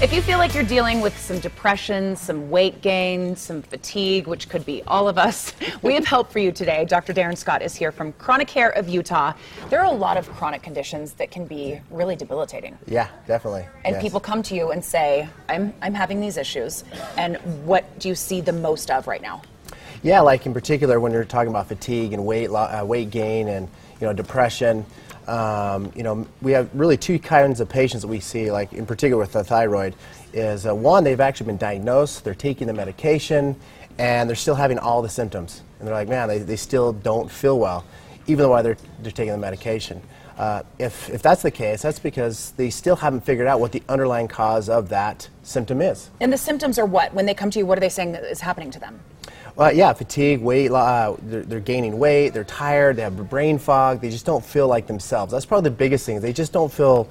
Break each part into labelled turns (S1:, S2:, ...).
S1: If you feel like you're dealing with some depression, some weight gain, some fatigue, which could be all of us, we have help for you today. Dr. Darren Scott is here from Chronic Care of Utah. There are a lot of chronic conditions that can be really debilitating.
S2: Yeah, definitely.
S1: And people come to you and say, I'm having these issues. And what do you see the most of right now?
S2: Yeah, like in particular when you're talking about fatigue and weight gain and depression. We have really two kinds of patients that we see, like in particular with the thyroid, is one, they've actually been diagnosed, they're taking the medication, and they're still having all the symptoms. And they're like, man, they still don't feel well, even though they're taking the medication. If that's the case, that's because they still haven't figured out what the underlying cause of that symptom is.
S1: And the symptoms are what? When they come to you, what are they saying that is happening to them?
S2: Yeah, fatigue, weight, they're gaining weight, they're tired, they have brain fog, they just don't feel like themselves. That's probably the biggest thing. They just don't feel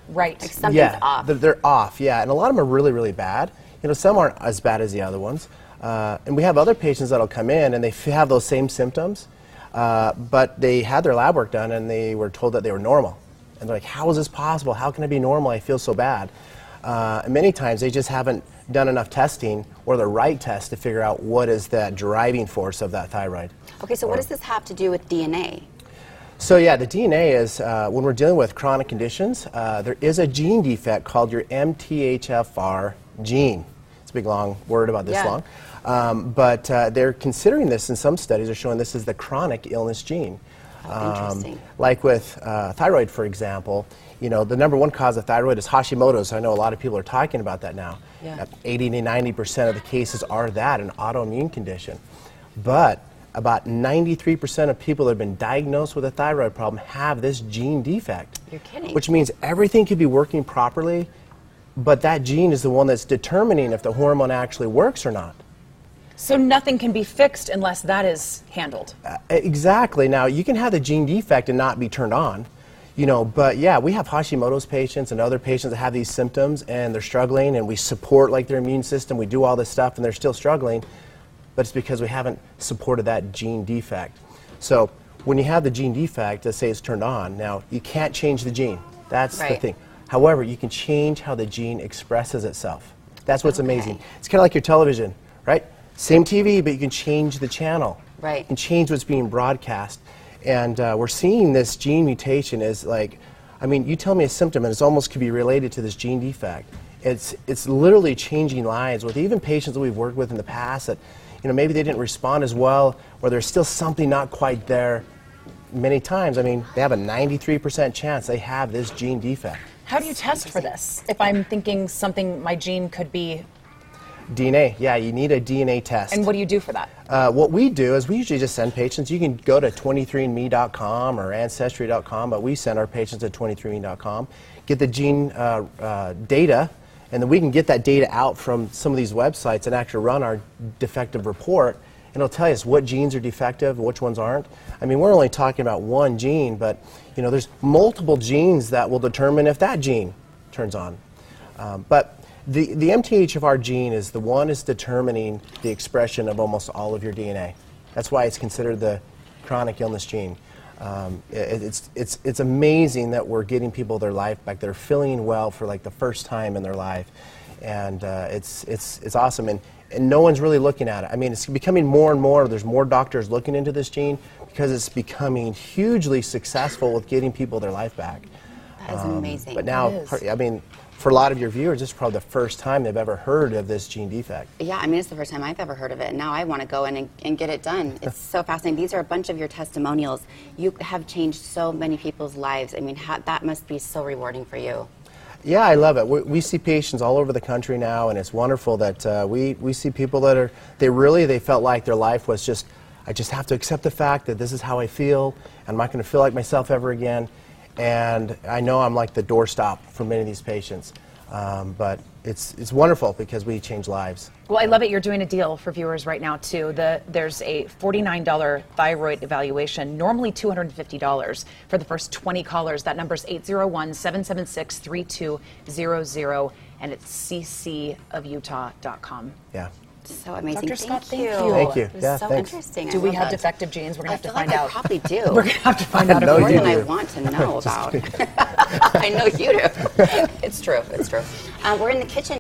S1: right.
S3: Like something's off.
S2: They're off, yeah. And a lot of them are really, really bad. Some aren't as bad as the other ones. And we have other patients that'll come in and they have those same symptoms, but they had their lab work done and they were told that they were normal. And they're like, how is this possible? How can I be normal? I feel so bad. And many times they just haven't done enough testing or the right test to figure out what is that driving force of that thyroid.
S3: Okay, so what does this have to do with DNA?
S2: So yeah, the DNA is, when we're dealing with chronic conditions, there is a gene defect called your MTHFR gene. It's a big long word about this long. But they're considering this in some studies are showing this is the chronic illness gene.
S3: Interesting.
S2: Like with thyroid, for example, the number one cause of thyroid is Hashimoto's. I know a lot of people are talking about that now.
S3: Yeah.
S2: 80 to 90% of the cases are that, an autoimmune condition. But about 93% of people that have been diagnosed with a thyroid problem have this gene defect.
S3: You're kidding.
S2: Which means everything could be working properly, but that gene is the one that's determining if the hormone actually works or not.
S1: So nothing can be fixed unless that is handled.
S2: Exactly. Now, you can have the gene defect and not be turned on, but yeah, we have Hashimoto's patients and other patients that have these symptoms and they're struggling and we support like their immune system, we do all this stuff and they're still struggling, but it's because we haven't supported that gene defect. So when you have the gene defect, let's say it's turned on, now you can't change the gene. That's the thing. However, you can change how the gene expresses itself. That's what's amazing. It's kind of like your television, right? Same TV, but you can change the channel.
S3: Right.
S2: You can change what's being broadcast. And we're seeing this gene mutation is like, you tell me a symptom and it almost could be related to this gene defect. It's literally changing lives with even patients that we've worked with in the past that, maybe they didn't respond as well or there's still something not quite there. Many times, they have a 93% chance they have this gene defect.
S1: How do you test for this? If I'm thinking my gene could be
S2: DNA, yeah, you need a DNA test.
S1: And what do you do for that?
S2: What we do is we usually just send patients. You can go to 23andme.com or Ancestry.com, but we send our patients to 23andme.com, get the gene data, and then we can get that data out from some of these websites and actually run our defective report, and it'll tell us what genes are defective and which ones aren't. We're only talking about one gene, but there's multiple genes that will determine if that gene turns on. But the MTHFR gene is the one is determining the expression of almost all of your DNA. That's why it's considered the chronic illness gene. It's amazing that we're getting people their life back. They're feeling well for like the first time in their life, and it's awesome. And no one's really looking at it. It's becoming more and more. There's more doctors looking into this gene because it's becoming hugely successful with getting people their life back.
S3: That is amazing.
S2: But now, for a lot of your viewers, this is probably the first time they've ever heard of this gene defect.
S3: Yeah, it's the first time I've ever heard of it, and now I want to go in and get it done. It's so fascinating. These are a bunch of your testimonials. You have changed so many people's lives. That must be so rewarding for you.
S2: Yeah, I love it. We see patients all over the country now, and it's wonderful that we see people that they felt like their life was just, I just have to accept the fact that this is how I feel, and I'm not going to feel like myself ever again. And I know I'm like the doorstop for many of these patients, but it's wonderful because we change lives.
S1: Well, I love it. You're doing a deal for viewers right now, too. There's a $49 thyroid evaluation, normally $250 for the first 20 callers. That number's 801-776-3200, and it's ccofutah.com.
S2: Yeah.
S3: So amazing.
S1: Dr. Scott, thank you.
S2: Thank you.
S3: It was
S2: Yeah,
S3: so
S2: thanks.
S3: interesting.
S1: Do
S3: I
S1: we
S3: love
S1: have
S3: that.
S1: defective genes? We're going to have to find
S3: I
S1: out.
S3: probably do.
S1: We're going to have to find out.
S2: know
S3: More
S2: you
S3: than I
S2: do.
S3: want to know about. I know you do. It's true. It's true. We're in the kitchen.